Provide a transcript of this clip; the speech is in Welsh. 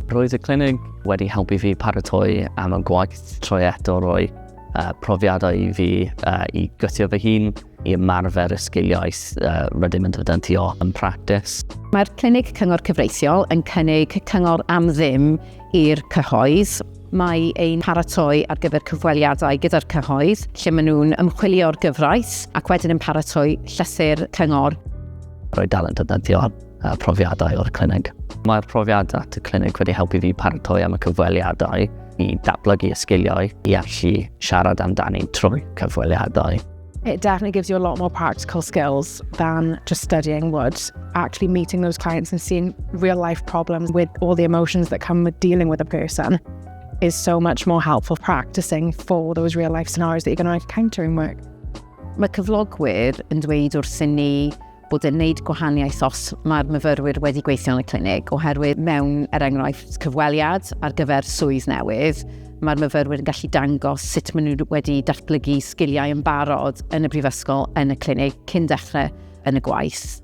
Roedd y clinig wedi helpu fi paratoi am y gwaith trwy eto roi profiadau i fi i gytio fy hun i ymarfer y sgiliau rydym yn dyfodol yn practis. Mae'r Clinig Cyngor Cyfreithiol yn cynnig cyngor am ddim i'r cyhoedd. Mae ein paratoi ar gyfer cyfweliadau gyda'r cyhoedd, lle maen nhw'n ymchwilio'r gyfraith ac wedyn yn paratoi llythyr cyngor. Roedd dal yn defnyddio profiadau o'r clinig. Mae'r profiadau at y clinig wedi helpu fi paratoi am y cyfweliadau i datblygu y sgiliau i allu siarad amdani trwy cyfweliadau. It definitely gives you a lot more practical skills than just studying would. Actually meeting those clients and seeing real life problems with all the emotions that come with dealing with a person is so much more helpful practicing for those real life scenarios that you're going to encounter in work. Mae cyflogwyr yn dweud wrthyn ni bod yn gwneud gwahaniaeth os mae'r myfyrwyr wedi gweithio yn y clinig, oherwydd mewn enghraifft cyfweliad ar gyfer swydd newydd, mae'r myfyrwyr yn gallu dangos sut maen nhw wedi datblygu sgiliau yn barod yn y brifysgol yn y clinig cyn dechrau yn y gwaith.